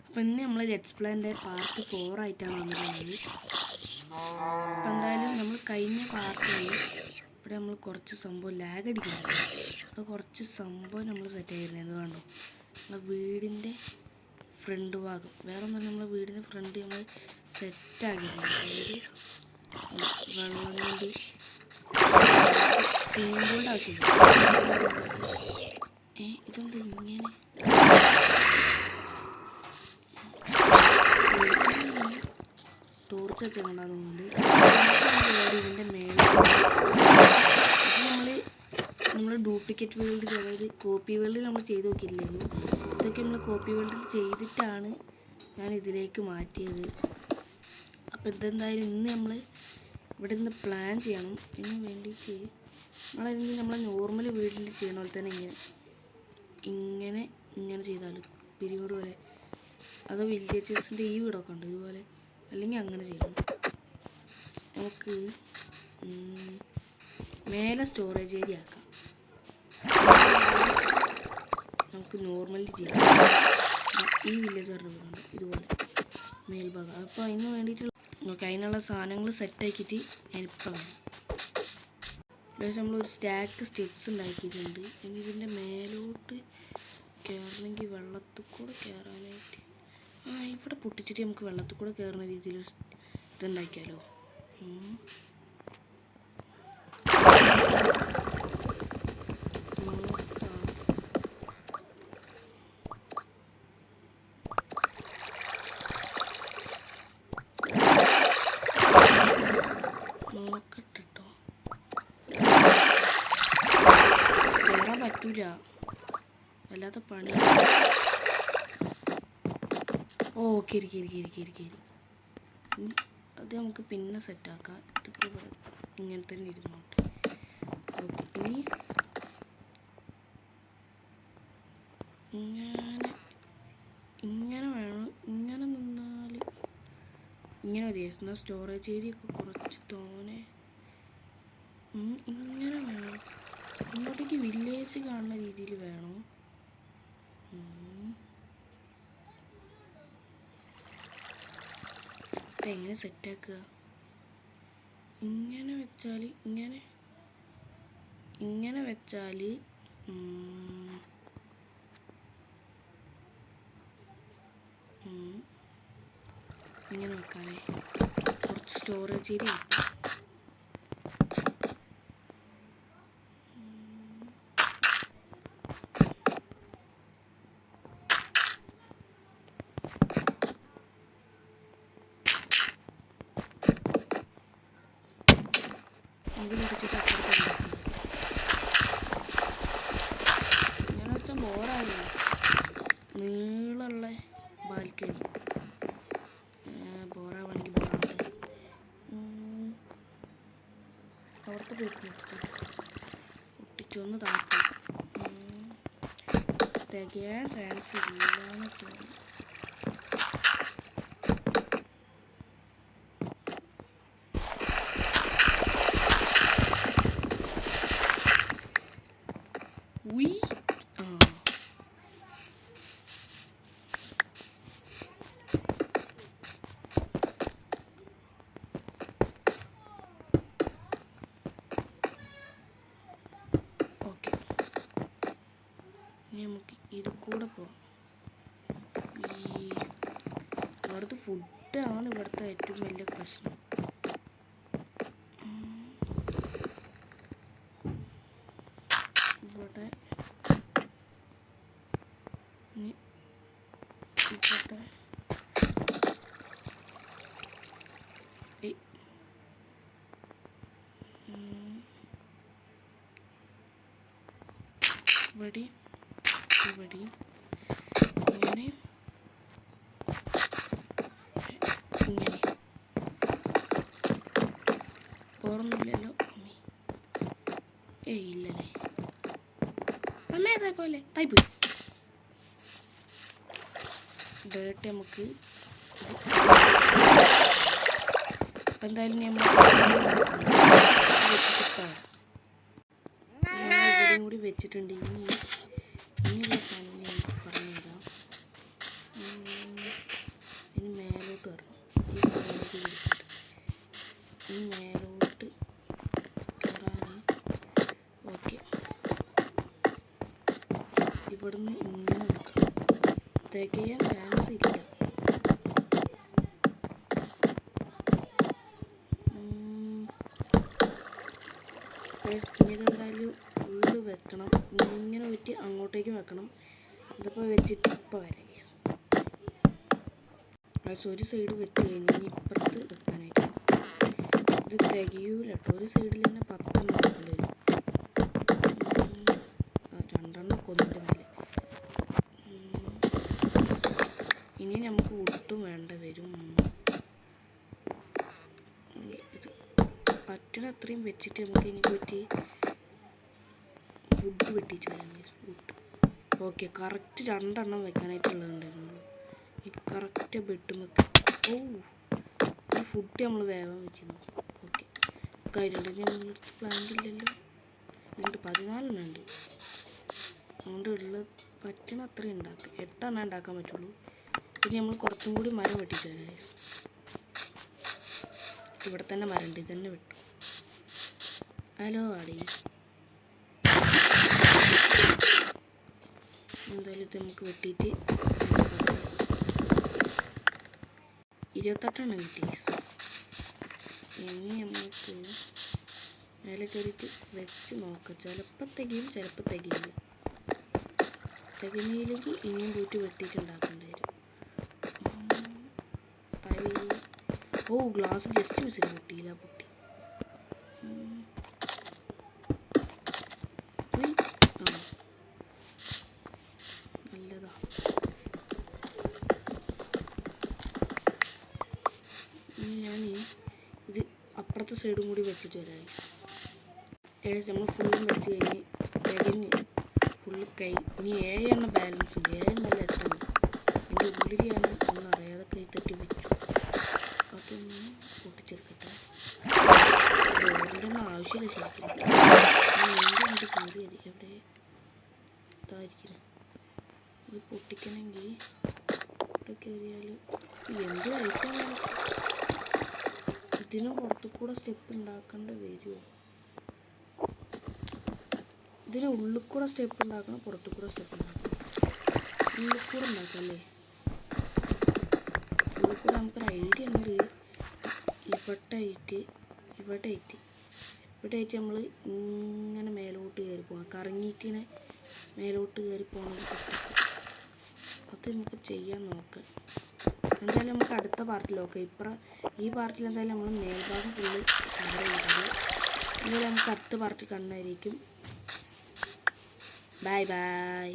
അപ്പോൾ ഇന്ന് നമ്മൾ ലെറ്റ്സ് പ്ലേൻ്റെ പാർട്ട് 4 ആയിട്ടാണ് വന്നിട്ടുള്ളത്. അപ്പോൾ എന്തായാലും നമ്മൾ കഴിഞ്ഞ പാർട്ടിൽ ഇവിടെ നമ്മൾ കുറച്ച് സംഭവം ലാഗ് അടിക്കുന്നുണ്ട്. അപ്പോൾ കുറച്ച് സംഭവം നമ്മൾ സെറ്റ് ചെയ്തിരുന്നത് എന്ത് കണ്ടോ, നമ്മളെ വീടിൻ്റെ ഫ്രണ്ട് ഭാഗം വേറെ ഒന്നും നമ്മളെ വീടിൻ്റെ ഫ്രണ്ട് നമ്മൾ സെറ്റാക്കിയിട്ടുണ്ട്. അതായത് വെള്ളം കൊണ്ട് സ്വിമ്മിംഗ് ആവശ്യമില്ല. ഇതെന്താ ഇങ്ങനെ ടോർച്ച് വെച്ചുകൊണ്ടാന്ന് തോന്നുന്നുണ്ട്. ഇതിൻ്റെ മേലെ നമ്മൾ ഡ്യൂപ്ലിക്കേറ്റ് വേൾഡിൽ, അതായത് കോപ്പി വേൾഡിൽ നമ്മൾ ചെയ്ത് നോക്കിയില്ലായിരുന്നു. ഇതൊക്കെ നമ്മൾ കോപ്പി വേൾഡിൽ ചെയ്തിട്ടാണ് ഞാൻ ഇതിലേക്ക് മാറ്റിയത്. അപ്പോൾ ഇതെന്തായാലും ഇന്ന് നമ്മൾ ഇവിടെ നിന്ന് പ്ലാൻ ചെയ്യണം. ഇതിന് വേണ്ടിയിട്ട് നമ്മളതിന് നമ്മളെ നോർമൽ വീട്ടിൽ ചെയ്യണ പോലെ തന്നെ ഇങ്ങനെ ചെയ്താൽ പിരിമിഡ് പോലെ, അതോ വില്ലേജസിൻ്റെ ഈ വീടൊക്കെ ഉണ്ട് ഇതുപോലെ, അല്ലെങ്കിൽ അങ്ങനെ ചെയ്യണം. നമുക്ക് മേലെ സ്റ്റോറേജ് ഏരിയ ആക്കാം. നമുക്ക് നോർമലി ചെയ്യാം. ഈ വില്ലേജറിൻ്റെ വീടുണ്ട് ഇതുപോലെ മേൽഭാഗം. അപ്പോൾ അതിന് വേണ്ടിയിട്ടുള്ള നമുക്ക് അതിനുള്ള സാധനങ്ങൾ സെറ്റാക്കിയിട്ട് ഞാനിപ്പോൾ വേണം. ഏകദേശം നമ്മളൊരു സ്റ്റാക്ക് സ്റ്റെപ്സ് ഉണ്ടാക്കിയിട്ടുണ്ട്. ഇനി ഇതിൻ്റെ മേലോട്ട് കയറണമെങ്കിൽ വെള്ളത്തിൽ കൂടെ കയറാനായിട്ട് ഇവിടെ പൊട്ടിച്ചിട്ട് നമുക്ക് വെള്ളത്തിൽ കൂടെ കയറുന്ന രീതിയിൽ ഇതുണ്ടാക്കിയാലോ. നോക്കട്ടോ, കയറാൻ പറ്റൂല, വല്ലാത്ത പണി. ഓ കയറി അത് നമുക്ക് പിന്നെ സെറ്റാക്കാം. ഇതിപ്പോൾ ഇങ്ങനെ തന്നെ ഇരുന്നോട്ടെ. ഓക്കെ, ഇനി ഇങ്ങനെ വേണം. ഇങ്ങനെ നിന്നാൽ ഇങ്ങനെ മതിയായിരുന്നു. സ്റ്റോറേജ് ഏരിയ ഒക്കെ കുറച്ച് തോനെ ഇങ്ങനെ വേണം. ഇങ്ങോട്ടേക്ക് വില്ലേജ് കാണുന്ന രീതിയിൽ വേണം. അപ്പം എങ്ങനെ സെറ്റാക്കുക? ഇങ്ങനെ വെച്ചാൽ ഇങ്ങനെ ഇങ്ങനെ വെക്കാനേ കുറച്ച് സ്റ്റോറേജ് ഏരിയ കിട്ടും. ഇത് പിടിച്ചിട്ട് അപ്പുറത്ത് ഞാൻ വെച്ചാൽ ബോറാണ്. നീളമുള്ള ബാൽക്കണി ബോറാവണമെങ്കിൽ ബോറാണ്. അവിടുത്തെ പോയിട്ട് പൊട്ടിച്ചൊന്ന് താഴ്ത്തി തികയാൻ ചാൻസ് ഇല്ലാന്ന് തോന്നുന്നു. നമുക്ക് ഇത് കൂടെ പോവാം. ഇവിടുത്തെ ഫുഡാണ് ഇവിടുത്തെ ഏറ്റവും വലിയ പ്രശ്നം. ഇവിടെ ഇങ്ങനെ പോറൊന്നുമില്ലല്ലോ. ഇല്ലല്ലേ അമ്മേ, അതേപോലെ തായിപ്പോയി. ഇതായിട്ട് നമുക്ക് എന്തായാലും നമ്മൾ ഇവിടെയും കൂടി വെച്ചിട്ടുണ്ട്. ഇനിയുള്ള സാധനം ഞാൻ പറഞ്ഞുതരാം. ഇനി മേലോട്ട് വരണം. ഇനി മേലോട്ട് കയറാൻ ഓക്കെ. ഇവിടുന്ന് ഇങ്ങനെ നിൽക്കണം. തികയാൻ ചാൻസ് ഇല്ല. ഇതെന്തായാലും ഫുള്ള് വെക്കണം. ഇങ്ങനെ വെച്ച് അങ്ങോട്ടേക്ക് വെക്കണം. ഇതിപ്പോൾ വെച്ചിട്ട് ഇപ്പോൾ വരാം ഗൈസ്. ഒരു സൈഡ് വെച്ച് കഴിഞ്ഞ് ഇനി ഇപ്പുറത്ത് വെക്കാനായിട്ട് ഇത് തികയൂല കേട്ടോ. ഒരു സൈഡിൽ തന്നെ 10 എണ്ണം വെക്കേണ്ടി വരും. 2 എണ്ണം കൊന്നിട്ട് മേലെ. ഇനി നമുക്ക് ഒട്ടും വേണ്ട വരും. ഇത് പറ്റണ അത്രയും വെച്ചിട്ട് നമുക്ക് ഇനി പോയിട്ട് ഫുഡ് വെട്ടിയിട്ട് വരാം ഗൈസ്. Food okay. കറക്റ്റ് 2 എണ്ണം വെക്കാനായിട്ടുള്ളതുണ്ടായിരുന്നുള്ളൂ. ഈ കറക്റ്റ് ബെഡ് വെക്കാം. ഓ ഈ ഫുഡ് നമ്മൾ വേഗം വെച്ചിരുന്നു. ഓക്കെ കാര്യമുണ്ട്. ഇനി നമ്മളെടുത്ത് പ്ലാന്റ് ഇല്ലല്ലോ. ഉണ്ട് 14 എണ്ണം ഉണ്ട്. അതുകൊണ്ട് ഉള്ള പറ്റണ അത്രയും ഉണ്ടാക്കാം. 8 എണ്ണം ഉണ്ടാക്കാൻ പറ്റുള്ളൂ. ഇനി നമ്മൾ കുറച്ചും കൂടി മരം വെട്ടിയിട്ട് വരാം ഗൈസ്. ഇവിടെ തന്നെ മരം ഉണ്ട്. ഇതന്നെ വെട്ടു. ഹലോ ആടി. എന്തായാലും ഇത് നമുക്ക് വെട്ടിയിട്ട് 28 എണ്ണം കിട്ടി. ഇനി നമുക്ക് മേലെ കയറിയിട്ട് വെച്ച് നോക്കാം. ചിലപ്പോൾ തികയും, ചിലപ്പോൾ തികയില്ല. തികഞ്ഞില്ലെങ്കിൽ ഇനിയും പോയിട്ട് വെട്ടിയിട്ടുണ്ടാക്കേണ്ടി വരും. ഓ ഗ്ലാസ് ജസ്റ്റ് മിസ്സിൽ പൊട്ടിയില്ല. പൊട്ടി. നല്ലതാ. ഇനി ഞാൻ ഇത് അപ്പുറത്തെ സൈഡും കൂടി വെച്ചിട്ട് വരാം. നമ്മൾ ഫുള്ളും വെച്ച് കഴിഞ്ഞ് തികഞ്ഞ് ഫുള്ള് ഇനി 7 എണ്ണം ബാലൻസ് ഉണ്ട്. 7 എണ്ണല്ല 8 എണ്ണം. എൻ്റെ ഉള്ളിൽ ഞാൻ ഒന്നും അറിയാതെ കൈ തട്ടി വെച്ചു. അതൊന്ന് പൊട്ടിച്ചെടുക്കട്ടെ. ഓടിൻ്റെ ഒന്നും ആവശ്യമില്ല ശരിക്കും. എൻ്റെ കയറിയത് എവിടെ ഇതായിരിക്കണം. ഇത് പൊട്ടിക്കണമെങ്കിൽ ഇവിടെ കയറിയാൽ എന്ത് കഴിക്കാൻ ഇതിന് പുറത്തു കൂടെ സ്റ്റെപ്പ് ഉണ്ടാക്കേണ്ട വരുമോ? ഇതിന് ഉള്ളിൽ കൂടെ സ്റ്റെപ്പ് ഉണ്ടാക്കണം, പുറത്തു കൂടെ സ്റ്റെപ്പ് ഉണ്ടാക്കണം. ഉള്ളിൽ കൂടെ ഉണ്ടാക്കാം അല്ലേ? ഉള്ളിൽ കൂടെ നമുക്കൊരു ഐഡിയ ഉണ്ട്. ഇവിടെയായിട്ട് നമ്മൾ ഇങ്ങനെ മേലോട്ട് കയറി പോകാം. കറങ്ങിയിട്ടിങ്ങനെ മേലോട്ട് കയറി പോകണമെങ്കിൽ അത് നമുക്ക് ചെയ്യാൻ നോക്കാം. എന്തായാലും നമുക്ക് അടുത്ത പാർട്ടിൽ നോക്കാം. ഈ പാർട്ടിൽ എന്തായാലും നമ്മൾ മേൽഭാഗം ഫുള്ള് കവർ ചെയ്തത്. എന്തായാലും നമുക്ക് അടുത്ത പാർട്ടി കാണുന്നതായിരിക്കും. Bye bye.